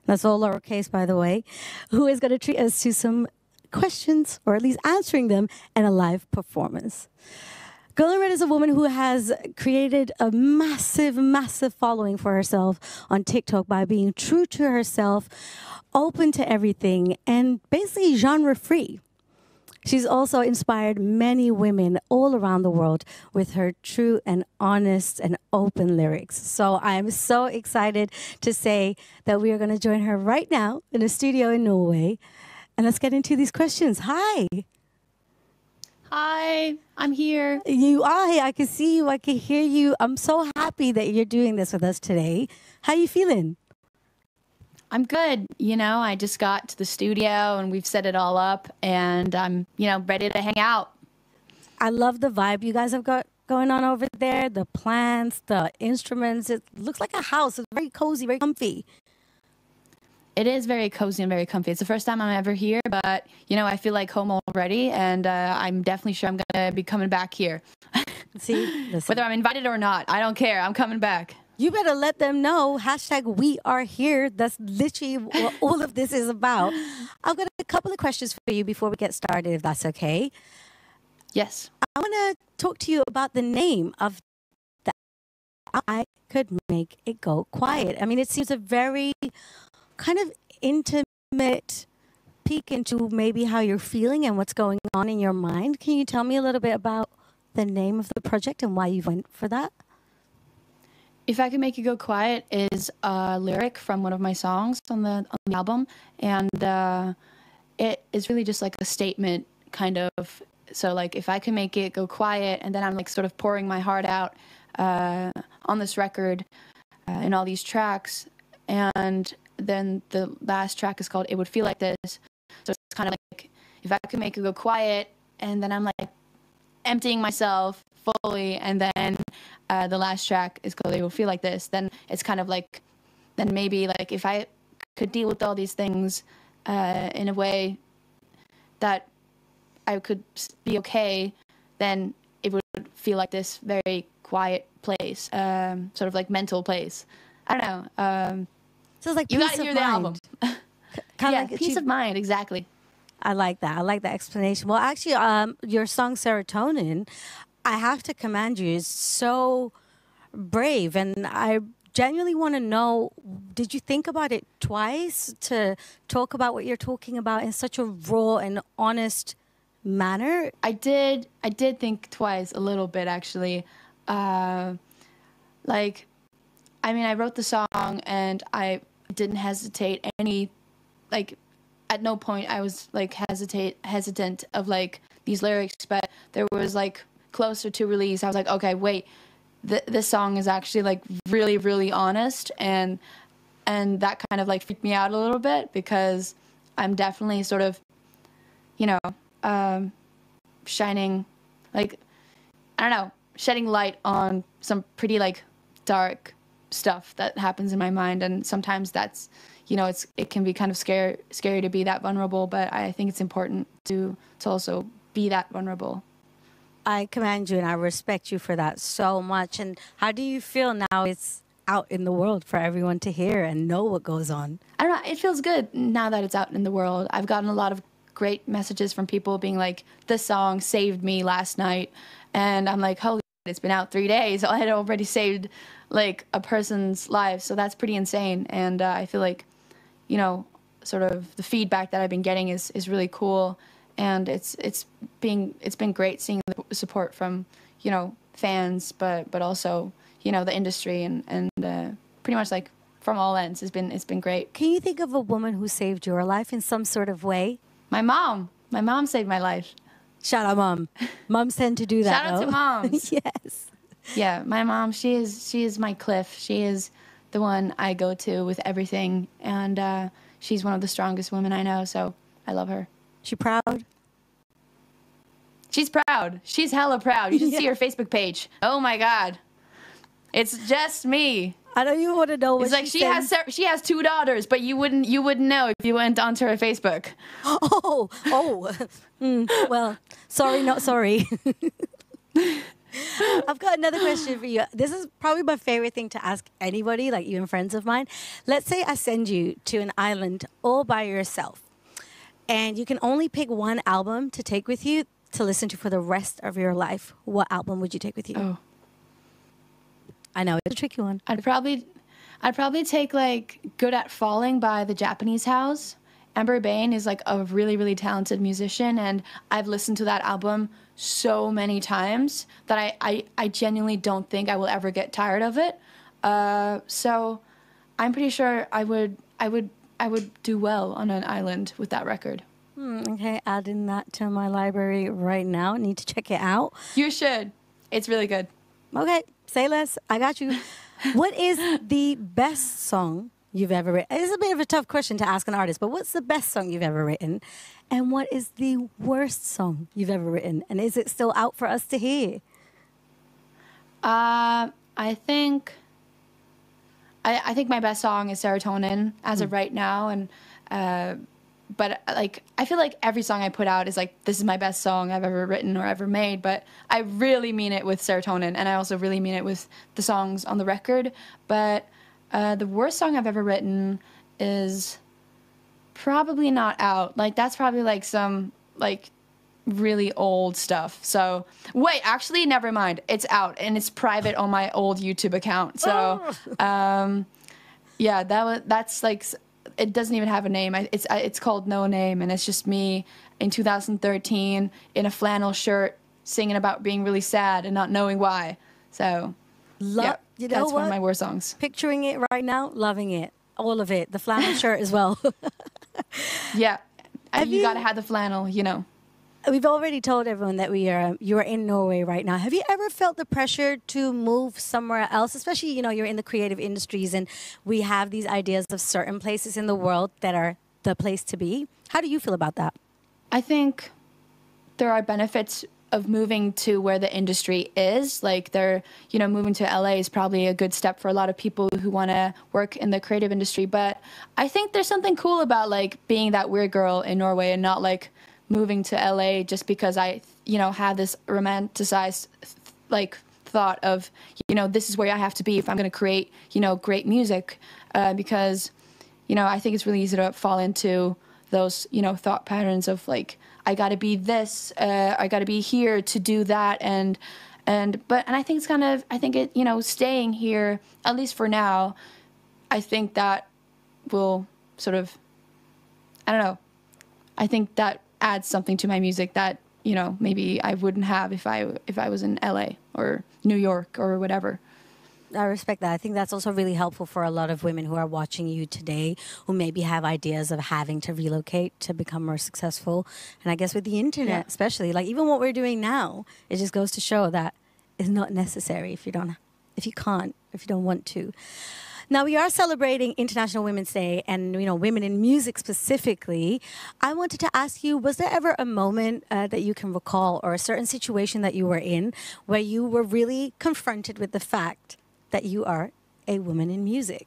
that's all lowercase, by the way, who is going to treat us to some questions, or at least answering them, in a live performance. Girl in Red is a woman who has created a massive, massive following for herself on TikTok by being true to herself, open to everything, and basically genre-free. She's also inspired many women all around the world with her true and honest and open lyrics. So I'm so excited to say that we are going to join her right now in a studio in Norway. And let's get into these questions. Hi. Hi, I'm here. You are here. I can see you. I can hear you. I'm so happy that you're doing this with us today. How are you feeling? I'm good. You know, I just got to the studio and we've set it all up and I'm, ready to hang out. I love the vibe you guys have got going on over there. The plants, the instruments. It looks like a house. It's very cozy, very comfy. It is very cozy and very comfy. It's the first time I'm ever here, but, I feel like home already and I'm definitely sure I'm going to be coming back here. See? Listen. Whether I'm invited or not, I don't care. I'm coming back. You better let them know. #we are here. That's literally what all of this is about. I've got a couple of questions for you before we get started, if that's okay. Yes. I want to talk to you about the name of the I Could Make It Go Quiet. I mean, it seems a very kind of intimate peek into maybe how you're feeling and what's going on in your mind. Can you tell me a little bit about the name of the project and why you went for that? If I Could Make You Go Quiet is a lyric from one of my songs on the album, and it is really just like a statement, kind of. So like, if I could make it go quiet, and then I'm like sort of pouring my heart out on this record in all these tracks, and then the last track is called It Would Feel Like This. So it's kind of like, if I could make it go quiet, and then I'm like emptying myself fully, and then the last track is called It Will Feel Like This, then it's kind of like, then maybe like if I could deal with all these things in a way that I could be okay, then it would feel like this very quiet place, sort of like mental place. I don't know. So it's like you gotta hear the album. Kind of peace of mind, exactly. I like that. I like that explanation. Well, actually, your song Serotonin, I have to commend you. It's so brave. And I genuinely want to know, did you think about it twice to talk about what you're talking about in such a raw and honest manner? I did think twice a little bit, actually. I wrote the song and I didn't hesitate at no point I was like hesitant of like these lyrics, but there was like closer to release, I was like, okay, wait, this song is actually like really, really honest, and that kind of like freaked me out a little bit, because I'm definitely sort of, shining, like, I don't know, shedding light on some pretty like dark stuff that happens in my mind, and sometimes that's, it can be kind of scary to be that vulnerable, but I think it's important to also be that vulnerable. I commend you and I respect you for that so much. And how do you feel now it's out in the world for everyone to hear and know what goes on? I don't know, it feels good now that it's out in the world. I've gotten a lot of great messages from people being like, this song saved me last night, and I'm like, holy shit, it's been out 3 days. I had already saved like a person's life, so that's pretty insane. And I feel like, sort of the feedback that I've been getting is really cool, and it's been great seeing the support from fans, but also the industry and pretty much like from all ends. It's been great. Can you think of a woman who saved your life in some sort of way? My mom saved my life. Shout out, Mom. Moms tend to do that. Shout out to moms. Yes. Yeah, my mom, she is my cliff. She is the one I go to with everything, and she's one of the strongest women I know, so I love her. She proud? She's proud. She's hella proud. You should see her Facebook page. Oh my God. It's just me. I don't even want to know what it's like she has 2 daughters, but you wouldn't know if you went onto her Facebook. Well, sorry, not sorry. I've got another question for you. This is probably my favorite thing to ask anybody, like even friends of mine. Let's say I send you to an island all by yourself, and you can only pick one album to take with you to listen to for the rest of your life. What album would you take with you? Oh, I know it's a tricky one. I'd probably take like "Good at Falling" by the Japanese House. Amber Bain is like a really, really talented musician, and I've listened to that album so many times that I genuinely don't think I will ever get tired of it. So I'm pretty sure I would do well on an island with that record. Okay, adding that to my library right now. Need to check it out. You should. It's really good. Okay, say less. I got you. What is the best song you've ever written? It's a bit of a tough question to ask an artist, but what's the best song you've ever written? And what is the worst song you've ever written? And is it still out for us to hear? I think my best song is Serotonin as of right now, and but like I feel like every song I put out is like, this is my best song I've ever written or ever made, but I really mean it with Serotonin, and I also really mean it with the songs on the record. But the worst song I've ever written is probably not out. Like that's probably like some like really old stuff. So wait, actually never mind, it's out and it's private on my old YouTube account. So yeah, that's like, it doesn't even have a name. It's called No Name, and it's just me in 2013 in a flannel shirt singing about being really sad and not knowing why. So yeah, you know that's one what? of my worst songs. Picturing it right now, loving it. All of it. The flannel shirt as well. Yeah, Have you you- gotta have the flannel, you know. We've already told everyone that you are in Norway right now. Have you ever felt the pressure to move somewhere else? Especially, you're in the creative industries, and we have these ideas of certain places in the world that are the place to be. How do you feel about that? I think there are benefits of moving to where the industry is. Like moving to LA is probably a good step for a lot of people who want to work in the creative industry. But I think there's something cool about like being that weird girl in Norway and not like moving to LA just because I, have this romanticized like thought of, this is where I have to be if I'm going to create, great music. Because, I think it's really easy to fall into those, thought patterns of like, I got to be this, I got to be here to do that. And I think it's kind of, staying here, at least for now, I think that will sort of, I don't know, I think that adds something to my music that, maybe I wouldn't have if I was in LA or New York or whatever. I respect that. I think that's also really helpful for a lot of women who are watching you today who maybe have ideas of having to relocate to become more successful. And I guess with the internet, especially, like even what we're doing now, it just goes to show that it's not necessary if you don't want to. Now, we are celebrating International Women's Day and, women in music specifically. I wanted to ask you, was there ever a moment that you can recall or a certain situation that you were in where you were really confronted with the fact that you are a woman in music?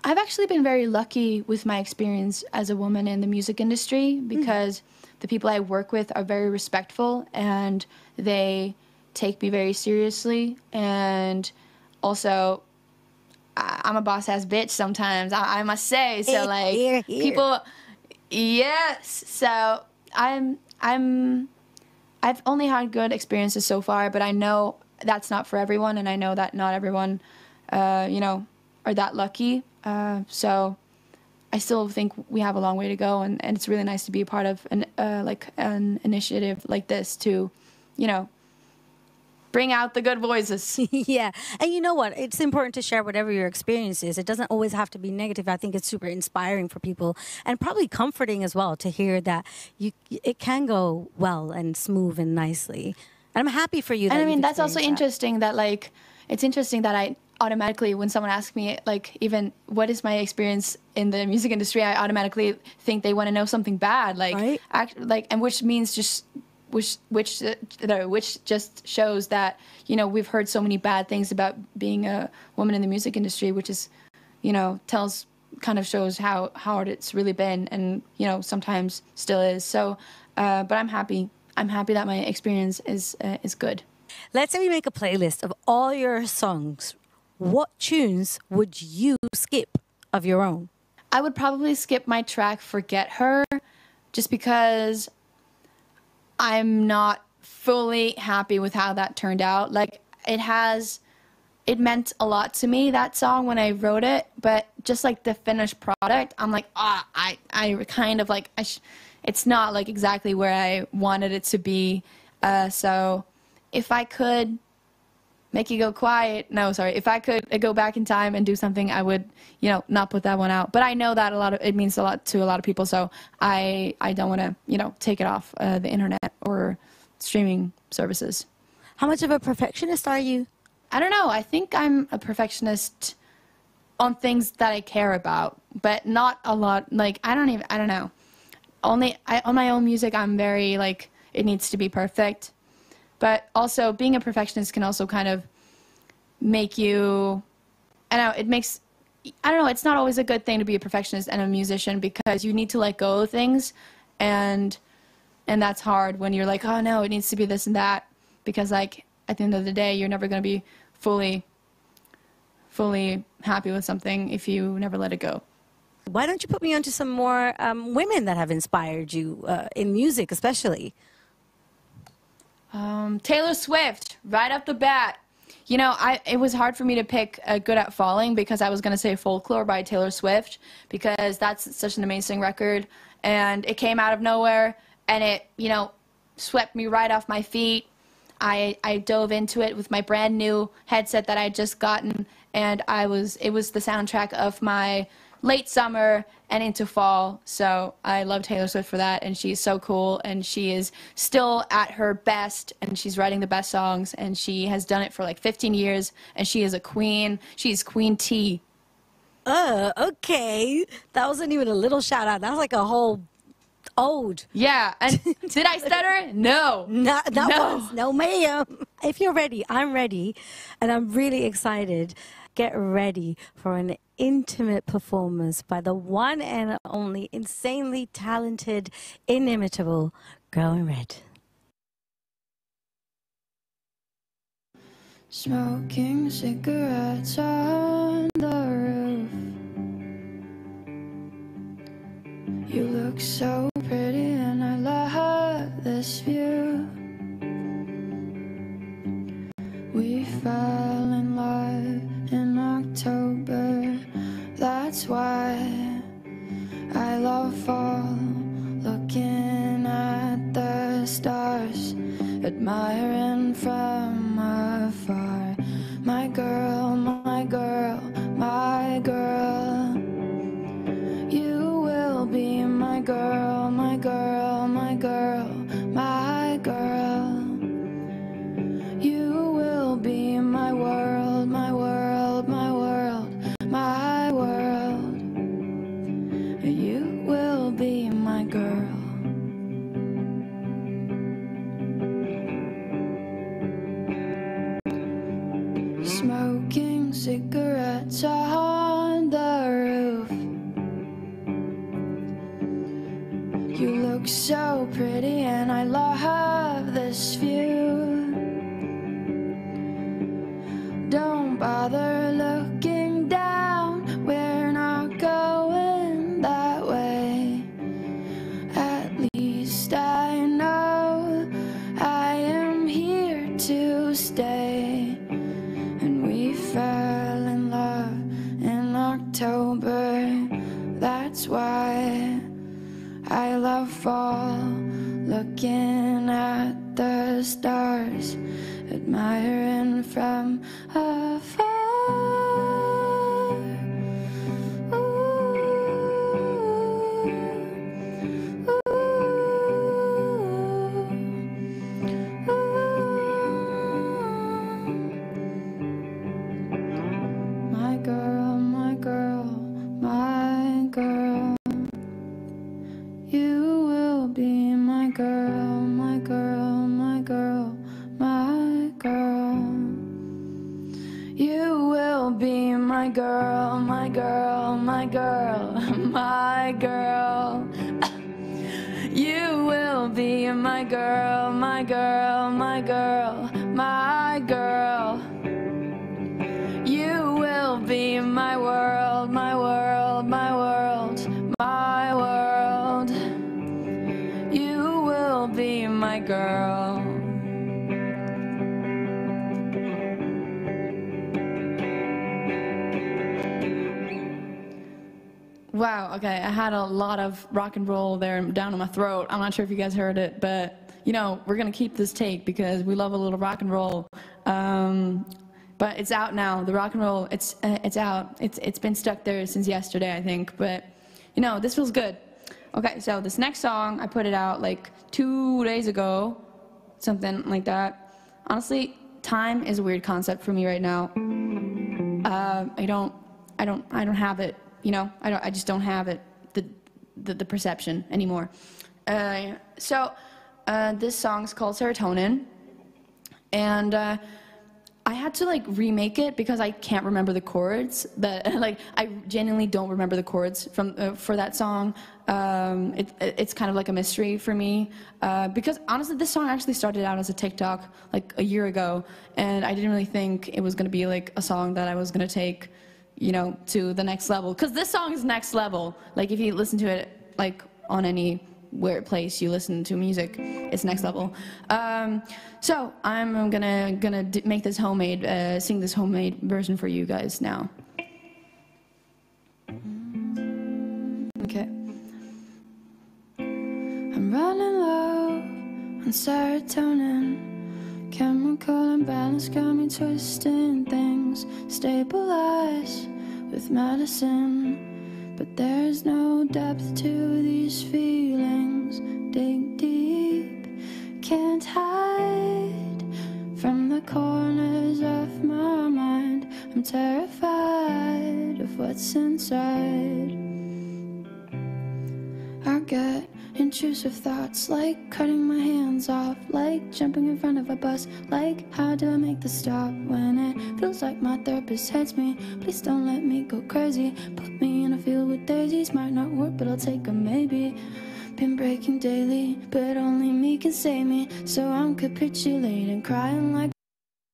I've actually been very lucky with my experience as a woman in the music industry because the people I work with are very respectful and they take me very seriously. And also, I'm a boss ass bitch sometimes, I must say. So like Here. people, yes. So I've only had good experiences so far, but I know that's not for everyone, and I know that not everyone, are that lucky. So I still think we have a long way to go, and it's really nice to be a part of an initiative like this to, bring out the good voices. Yeah. And you know what? It's important to share whatever your experience is. It doesn't always have to be negative. I think it's super inspiring for people and probably comforting as well to hear that it can go well and smooth and nicely. And I'm happy for you. And I mean, that's experienced also that. interesting that like, it's interesting that I automatically, when someone asks me like, even what is my experience in the music industry, I automatically think they want to know something bad. Like, Right. and which means just, which just shows that, we've heard so many bad things about being a woman in the music industry, which is, kind of shows how hard it's really been and, sometimes still is. So, but I'm happy. I'm happy that my experience is good. Let's say we make a playlist of all your songs. What tunes would you skip of your own? I would probably skip my track Forget Her just because I'm not fully happy with how that turned out. Like, it meant a lot to me, that song, when I wrote it, but just like the finished product, I'm like, I kind of like, it's not like exactly where I wanted it to be. So if I could make you go quiet, if I could go back in time and do something, I would, not put that one out. But I know that it means a lot to a lot of people, so I don't want to, take it off the internet or streaming services. How much of a perfectionist are you? I don't know. I think I'm a perfectionist on things that I care about, but not a lot. Like, I don't know. On my own music, I'm very, like, it needs to be perfect. But also, being a perfectionist can also kind of make you, it's not always a good thing to be a perfectionist and a musician, because you need to let go of things, and that's hard when you're like, oh no, it needs to be this and that, because, like, at the end of the day, you're never going to be fully happy with something if you never let it go. Why don't you put me onto some more women that have inspired you in music, especially? Taylor Swift, right off the bat. It was hard for me to pick Good at Falling, because I was going to say Folklore by Taylor Swift, because that's such an amazing record, and it came out of nowhere, and it, swept me right off my feet. I dove into it with my brand new headset that I had just gotten, and it was the soundtrack of my late summer and into fall. So I love Taylor Swift for that, and she's so cool, and she is still at her best, and she's writing the best songs, and she has done it for like 15 years, and she is a queen. She's Queen T. Okay. That wasn't even a little shout out. That was like a whole ode. Yeah, and did I stutter? No. Not once. No, ma'am. If you're ready, I'm ready, and I'm really excited. Get ready for an intimate performance by the one and only insanely talented, inimitable Girl in Red. Smoking cigarettes on the roof. You look so pretty and I love this view. We fell in love in October. That's why I love fall. Looking at the stars, admiring from afar. My girl, my girl, my girl. You will be my girl, my girl, my girl, my girl. You will be my world, my world, my world, my world. You will be my girl. Smoking cigarettes on the roof. You look so pretty and I love this view. Don't bother looking down, we're not going that way. At least I know I am here to stay. And we fell in love in October. That's why I love fall. Looking at the stars, admiring from afar. My girl, my girl, my girl. You will be my girl, my girl, my girl, my girl. You will be my girl, my girl, my girl, my girl. You will be my girl, my girl, my girl, my my girl. Wow, okay, I had a lot of rock and roll there down in my throat. I'm not sure if you guys heard it, but, you know, we're gonna keep this take because we love a little rock and roll. But it's out now, the rock and roll, it's out. It's been stuck there since yesterday, I think, but, you know, this feels good. Okay, so this next song, I put it out like 2 days ago, something like that. Honestly, time is a weird concept for me right now. I don't have it. You know, I just don't have it, the perception anymore. So this song's called Serotonin, and I had to like remake it because I can't remember the chords. Like I genuinely don't remember the chords from for that song. It's kind of like a mystery for me because honestly, this song actually started out as a TikTok like a year ago, and I didn't really think it was gonna be like a song that I was gonna take, you know, to the next level, because this song is next level. Like if you listen to it like on any weird place you listen to music, it's next level. So I'm gonna make this homemade, sing this homemade version for you guys now. Okay. I'm running low on serotonin. Chemical imbalance got me twisting things. Stabilize with medicine, but there's no depth to these feelings. Dig deep, can't hide from the corners of my mind. I'm terrified of what's inside. I get intrusive thoughts, like cutting my hands off, like jumping in front of a bus, like how do I make the stop when it feels like my therapist hates me. Please don't let me go crazy, put me in a field with daisies. Might not work, but I'll take a maybe. Been breaking daily, but only me can save me, so I'm capitulating, crying like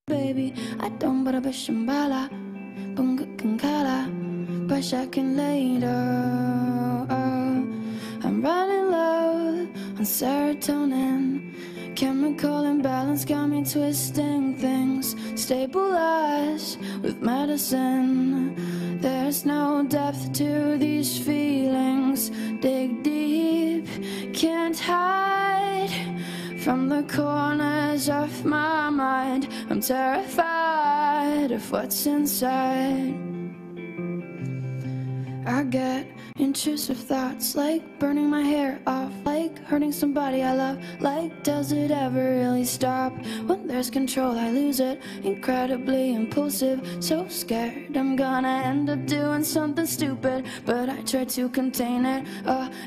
a baby. I don't but a bishambala, bunga kankala, bashakin later. I'm running low on serotonin. Chemical imbalance got me twisting things. Stabilize with medicine. There's no depth to these feelings. Dig deep, can't hide from the corners of my mind. I'm terrified of what's inside. I get intrusive thoughts, like burning my hair off, like hurting somebody I love, like does it ever really stop? When there's control I lose it, incredibly impulsive, so scared I'm gonna end up doing something stupid, but I try to contain it.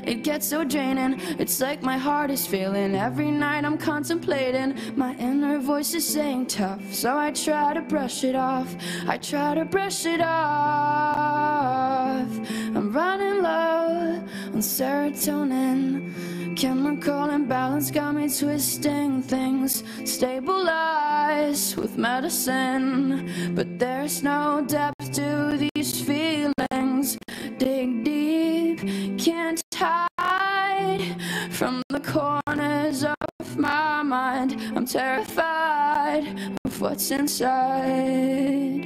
It gets so draining, it's like my heart is failing. Every night I'm contemplating, my inner voice is saying tough, so I try to brush it off, I try to brush it off. I'm running low on serotonin. Chemical imbalance got me twisting things. Stabilize with medicine, but there's no depth to these feelings. Dig deep, can't hide from the corners of my mind. I'm terrified of what's inside.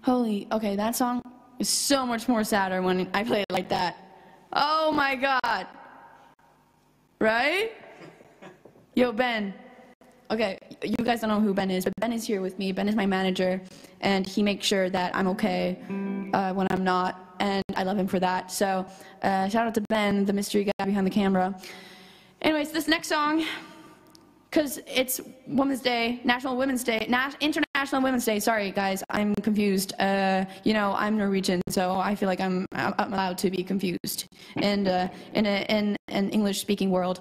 Holy, okay, that song is so much more sadder when I play it like that. Oh my God. Right? Yo, Ben. Okay, you guys don't know who Ben is, but Ben is here with me. Ben is my manager, and he makes sure that I'm okay when I'm not, and I love him for that. So, shout out to Ben, the mystery guy behind the camera. Anyways, this next song, because it's Women's Day, International Women's Day. Sorry, guys, I'm confused. You know, I'm Norwegian, so I feel like I'm allowed to be confused. And in an English-speaking world.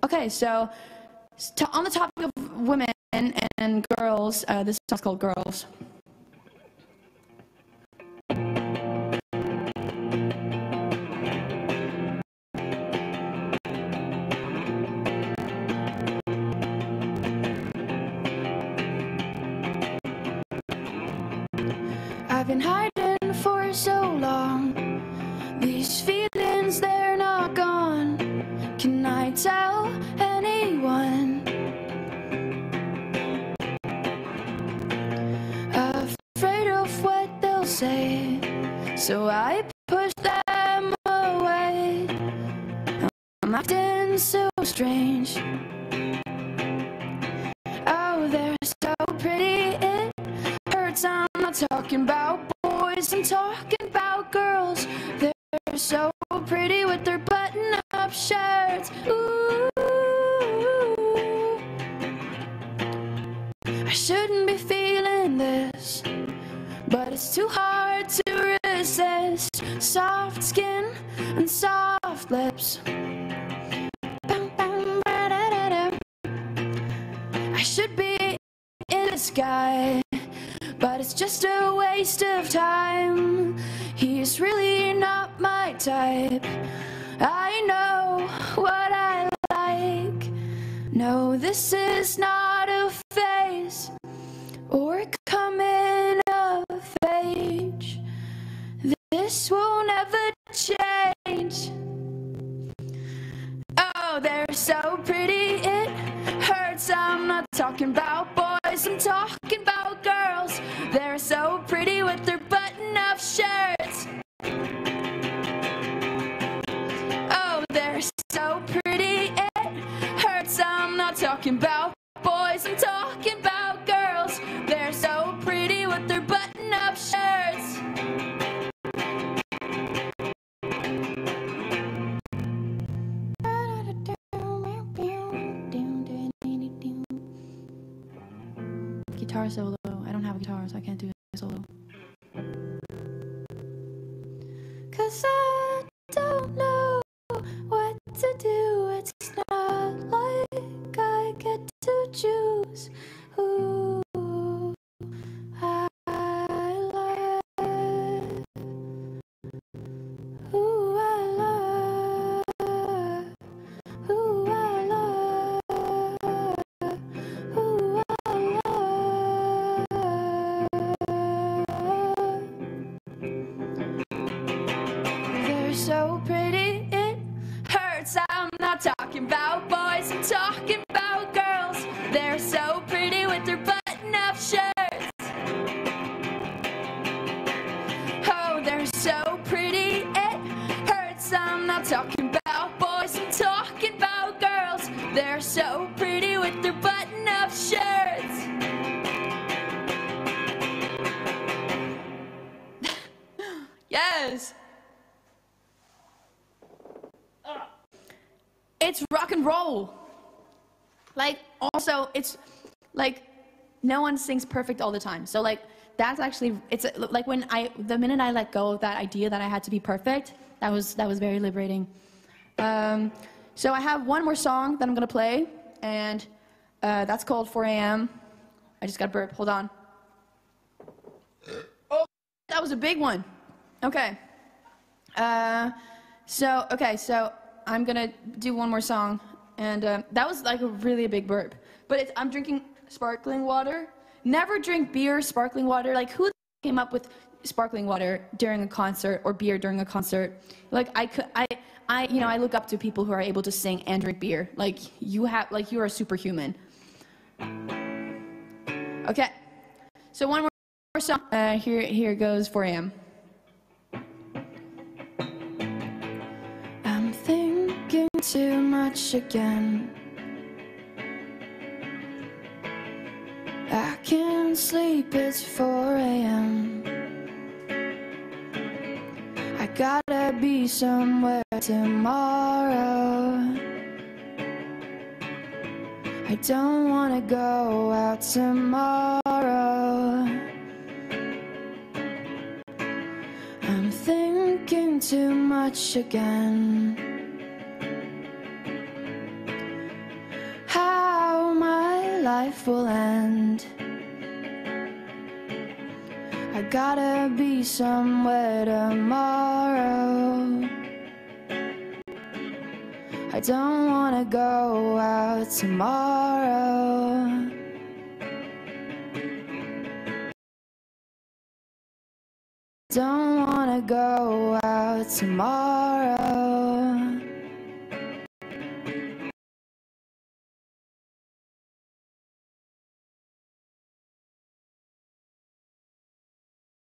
Okay, so on the topic of women and girls, this song's called "Girls." I've been hiding for so long. These feelings, they're not gone. Can I tell anyone? Afraid of what they'll say, so I push them away. I'm acting so strange. Oh, they're so pretty, it hurts. I'm not talking about boys, I'm talking about girls. They're so pretty with their button-up shirts. Ooh, I shouldn't be feeling this, but it's too hard to resist. Soft skin and soft lips. I should be in the sky, but it's just a waste of time. He's really not my type. I know what I like. No, this is not a phase or coming of age. This will never change. Oh, they're so pretty, it hurts. I'm not talking about boys, I'm talking about girls. They're so pretty with their button-up shirts. Oh, they're so pretty, it hurts. I'm not talking about boys, I'm talking about girls. They're so pretty with their button-up shirts. Guitar solo. I don't have a guitar, so I can't do a solo. 'Cause I don't know what to do. It's not like I get to choose who I like, who I love, who I love, who I love. They're so pretty, it hurts. I'm not talking about boys, I'm talking about girls. They're so pretty with their button-up shirts. Oh, they're so pretty, it hurts. I'm not talking about boys, I'm talking about girls. They're so pretty with their button-up shirts. Yes. It's rock and roll. Like, also, it's like no one sings perfect all the time. So like that's actually, it's like when the minute I let go of that idea that I had to be perfect, that was very liberating. So I have one more song that I'm gonna play, and that's called 4 a.m. I just got a burp. Hold on. Oh, that was a big one. Okay. So I'm gonna do one more song, and that was like a really big burp. But I'm drinking sparkling water. Never drink beer, sparkling water. Like, who came up with sparkling water during a concert or beer during a concert? Like, I look up to people who are able to sing and drink beer. Like, you are a superhuman. Okay. So one more song. Here goes 4 a.m. I'm thinking too much again. I can't sleep, it's 4 a.m. I gotta be somewhere tomorrow. I don't wanna go out tomorrow. I'm thinking too much again. How my life will end. I gotta be somewhere tomorrow. I don't wanna go out tomorrow. Don't wanna go out tomorrow.